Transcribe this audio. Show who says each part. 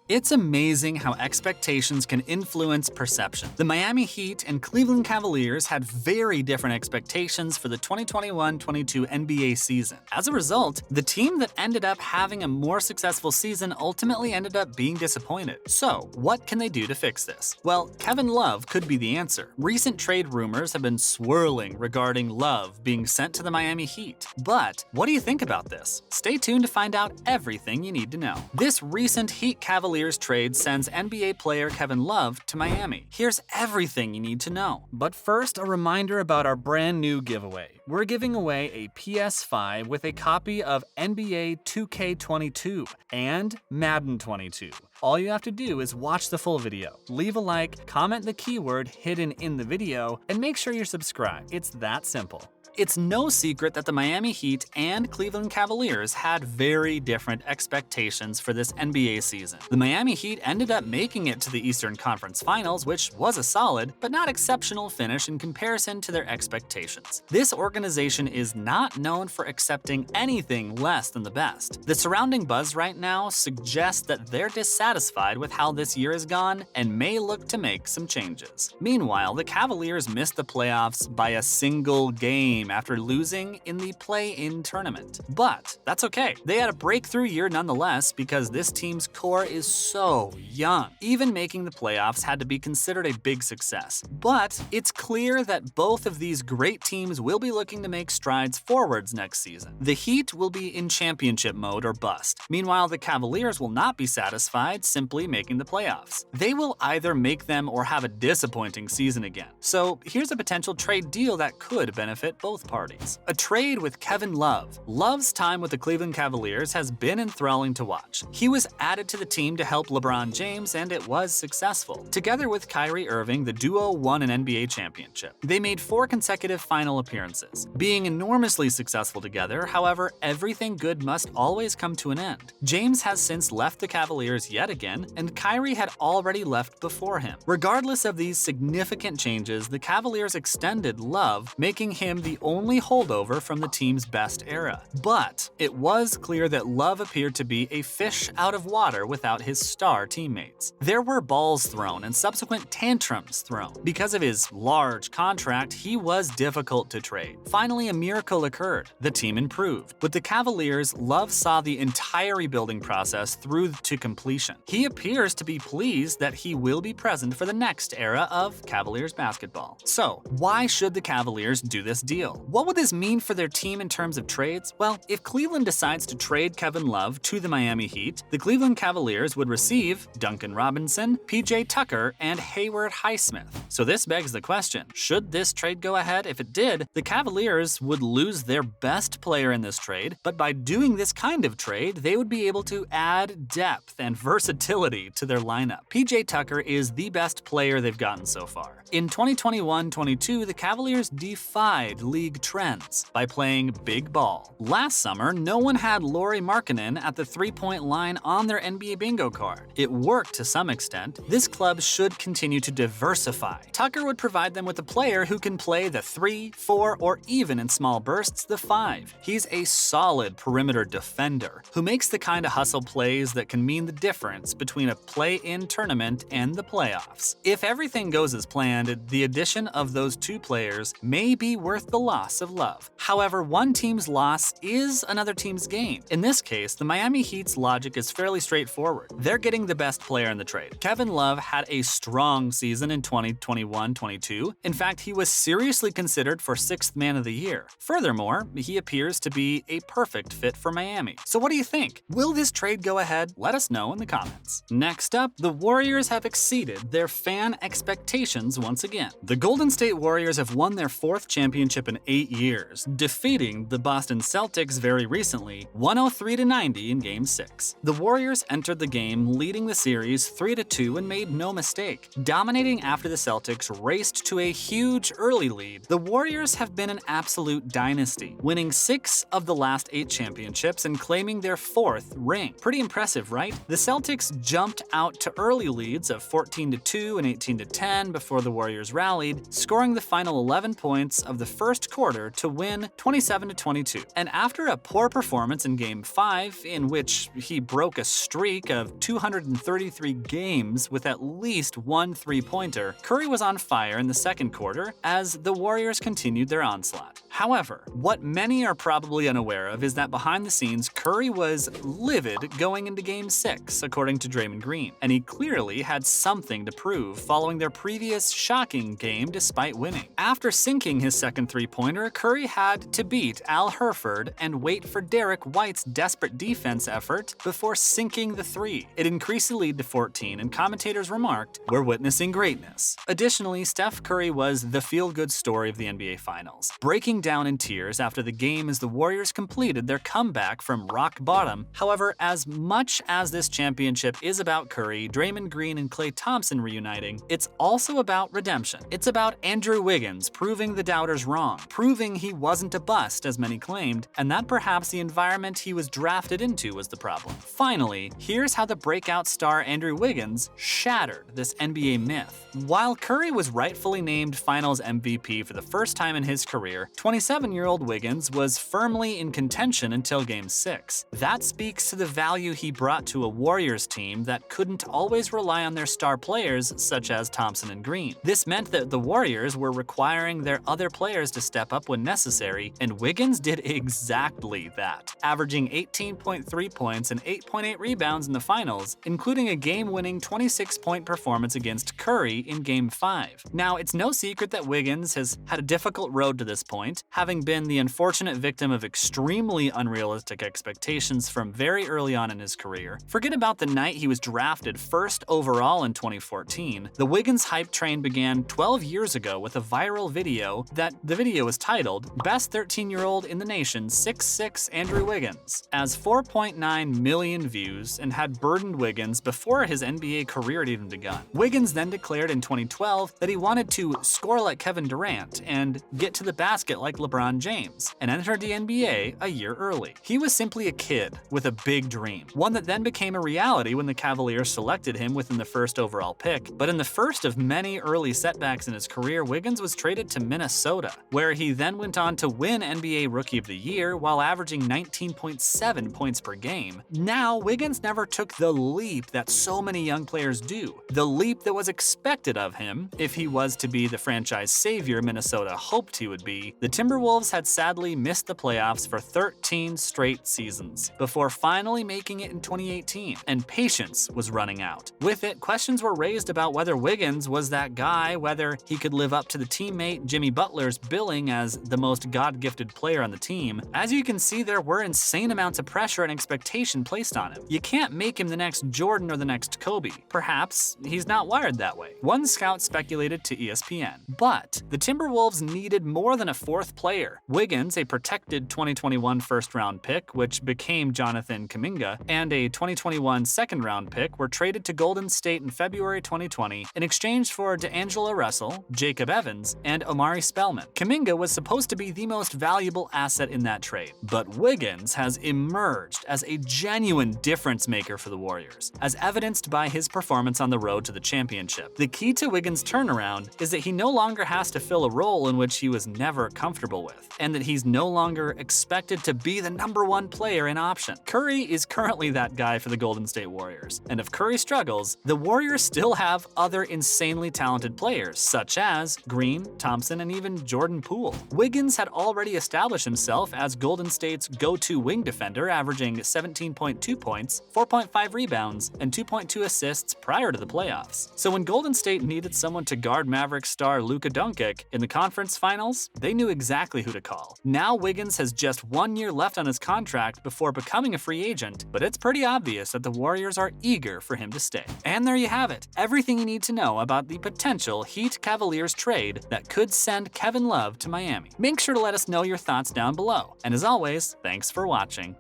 Speaker 1: It's amazing how expectations can influence perception. The Miami Heat and Cleveland Cavaliers had very different expectations for the 2021-22 NBA season. As a result, the team that ended up having a more successful season ultimately ended up being disappointed. So, what can they do to fix this? Well, Kevin Love could be the answer. Recent trade rumors have been swirling regarding Love being sent to the Miami Heat. But what do you think about this? Stay tuned to find out everything you need to know. This recent Heat-Cavaliers trade sends NBA player Kevin Love to Miami. Here's everything you need to know. But first, a reminder about our brand new giveaway. We're giving away a PS5 with a copy of NBA 2K22 and Madden 22. All you have to do is watch the full video, leave a like, comment the keyword hidden in the video, and make sure you're subscribed. It's that simple. It's no secret that the Miami Heat and Cleveland Cavaliers had very different expectations for this NBA season. The Miami Heat ended up making it to the Eastern Conference Finals, which was a solid, but not exceptional finish in comparison to their expectations. This organization is not known for accepting anything less than the best. The surrounding buzz right now suggests that they're dissatisfied with how this year has gone and may look to make some changes. Meanwhile, the Cavaliers missed the playoffs by a single game after losing in the play-in tournament. But that's okay. They had a breakthrough year nonetheless because this team's core is so young. Even making the playoffs had to be considered a big success. But it's clear that both of these great teams will be looking to make strides forwards next season. The Heat will be in championship mode or bust. Meanwhile, the Cavaliers will not be satisfied simply making the playoffs. They will either make them or have a disappointing season again. So here's a potential trade deal that could benefit both parties. A trade with Kevin Love. Love's time with the Cleveland Cavaliers has been enthralling to watch. He was added to the team to help LeBron James, and it was successful. Together with Kyrie Irving, the duo won an NBA championship. They made 4 consecutive final appearances. Being enormously successful together, however, everything good must always come to an end. James has since left the Cavaliers yet again, and Kyrie had already left before him. Regardless of these significant changes, the Cavaliers extended Love, making him the only holdover from the team's best era. But it was clear that Love appeared to be a fish out of water without his star teammates. There were balls thrown and subsequent tantrums thrown. Because of his large contract, he was difficult to trade. Finally, a miracle occurred. The team improved. With the Cavaliers, Love saw the entire rebuilding process through to completion. He appears to be pleased that he will be present for the next era of Cavaliers basketball. So, why should the Cavaliers do this deal? What would this mean for their team in terms of trades? Well, if Cleveland decides to trade Kevin Love to the Miami Heat, the Cleveland Cavaliers would receive Duncan Robinson, PJ Tucker, and Hayward Highsmith. So this begs the question, should this trade go ahead? If it did, the Cavaliers would lose their best player in this trade, but by doing this kind of trade, they would be able to add depth and versatility to their lineup. PJ Tucker is the best player they've gotten so far. In 2021-22, the Cavaliers defied league trends by playing big ball. Last summer, no one had Lauri Markkanen at the three-point line on their NBA bingo card. It worked to some extent. This club should continue to diversify. Tucker would provide them with a player who can play the 3, 4, or even in small bursts, the 5. He's a solid perimeter defender who makes the kind of hustle plays that can mean the difference between a play-in tournament and the playoffs. If everything goes as planned, the addition of those 2 players may be worth the loss of Love. However, one team's loss is another team's gain. In this case, the Miami Heat's logic is fairly straightforward. They're getting the best player in the trade. Kevin Love had a strong season in 2021-22. In fact, he was seriously considered for 6th Man of the Year. Furthermore, he appears to be a perfect fit for Miami. So what do you think? Will this trade go ahead? Let us know in the comments. Next up, the Warriors have exceeded their fan expectations once again. The Golden State Warriors have won their 4th championship in 8 years, defeating the Boston Celtics very recently, 103-90 in Game 6. The Warriors entered the game leading the series 3-2 and made no mistake. Dominating after the Celtics raced to a huge early lead, the Warriors have been an absolute dynasty, winning 6 of the last 8 championships and claiming their 4th ring. Pretty impressive, right? The Celtics jumped out to early leads of 14-2 and 18-10 before the Warriors rallied, scoring the final 11 points of the first first quarter to win 27-22. And after a poor performance in Game 5, in which he broke a streak of 233 games with at least one three-pointer, Curry was on fire in the second quarter as the Warriors continued their onslaught. However, what many are probably unaware of is that behind the scenes, Curry was livid going into Game 6, according to Draymond Green, and he clearly had something to prove following their previous shocking game despite winning. After sinking his second three-pointer, Curry had to beat Al Horford and wait for Derek White's desperate defense effort before sinking the three. It increased the lead to 14, and commentators remarked, "We're witnessing greatness." Additionally, Steph Curry was the feel-good story of the NBA Finals, breaking down in tears after the game as the Warriors completed their comeback from rock bottom. However, as much as this championship is about Curry, Draymond Green, and Klay Thompson reuniting, it's also about redemption. It's about Andrew Wiggins proving the doubters wrong, proving he wasn't a bust as many claimed, and that perhaps the environment he was drafted into was the problem. Finally, here's how the breakout star Andrew Wiggins shattered this NBA myth. While Curry was rightfully named Finals MVP for the first time in his career, 27-year-old Wiggins was firmly in contention until Game 6. That speaks to the value he brought to a Warriors team that couldn't always rely on their star players such as Thompson and Green. This meant that the Warriors were requiring their other players to step up when necessary, and Wiggins did exactly that, averaging 18.3 points and 8.8 rebounds in the finals, including a game-winning 26-point performance against Curry in Game 5. Now, it's no secret that Wiggins has had a difficult road to this point, having been the unfortunate victim of extremely unrealistic expectations from very early on in his career. Forget about the night he was drafted first overall in 2014. The Wiggins hype train began 12 years ago with a viral video the video was titled, "Best 13-Year-Old in the Nation, 6'6" Andrew Wiggins," as 4.9 million views, and had burdened Wiggins before his NBA career had even begun. Wiggins then declared in 2012 that he wanted to score like Kevin Durant and get to the basket like LeBron James, and entered the NBA a year early. He was simply a kid with a big dream, one that then became a reality when the Cavaliers selected him within the first overall pick. But in the first of many early setbacks in his career, Wiggins was traded to Minnesota, where he then went on to win NBA Rookie of the Year while averaging 19.7 points per game. Now, Wiggins never took the leap that so many young players do, the leap that was expected of him if he was to be the franchise savior Minnesota hoped he would be. The Timberwolves had sadly missed the playoffs for 13 straight seasons before finally making it in 2018, and patience was running out. With it, questions were raised about whether Wiggins was that guy, whether he could live up to the teammate Jimmy Butler's billing as the most God-gifted player on the team. As you can see, there were insane amounts of pressure and expectation placed on him. You can't make him the next Jordan or the next Kobe. Perhaps he's not wired that way. One scout speculated to ESPN. But the Timberwolves needed more than a fourth player. Wiggins, a protected 2021 first-round pick, which became Jonathan Kuminga, and a 2021 second-round pick were traded to Golden State in February 2020 in exchange for D'Angelo Russell, Jacob Evans, and Omari Spellman. Kuminga was supposed to be the most valuable asset in that trade, but Wiggins has emerged as a genuine difference-maker for the Warriors, as evidenced by his performance on the road to the championship. The key to Wiggins' turnaround is that he no longer has to fill a role in which he was never comfortable with, and that he's no longer expected to be the #1 player in option. Curry is currently that guy for the Golden State Warriors, and if Curry struggles, the Warriors still have other insanely talented players, such as Green, Thompson, and even Jordan Poole. Wiggins had already established himself as Golden State's go-to wing defender, averaging 17.2 points, 4.5 rebounds, and 2.2 assists prior to the playoffs. So when Golden State needed someone to guard Mavericks star Luka Doncic in the conference finals, they knew exactly who to call. Now Wiggins has just 1 year left on his contract before becoming a free agent, but it's pretty obvious that the Warriors are eager for him to stay. And there you have it, everything you need to know about the potential Heat-Cavaliers trade that could send Kevin Love to Miami. Make sure to let us know your thoughts down below. And as always, thanks for watching.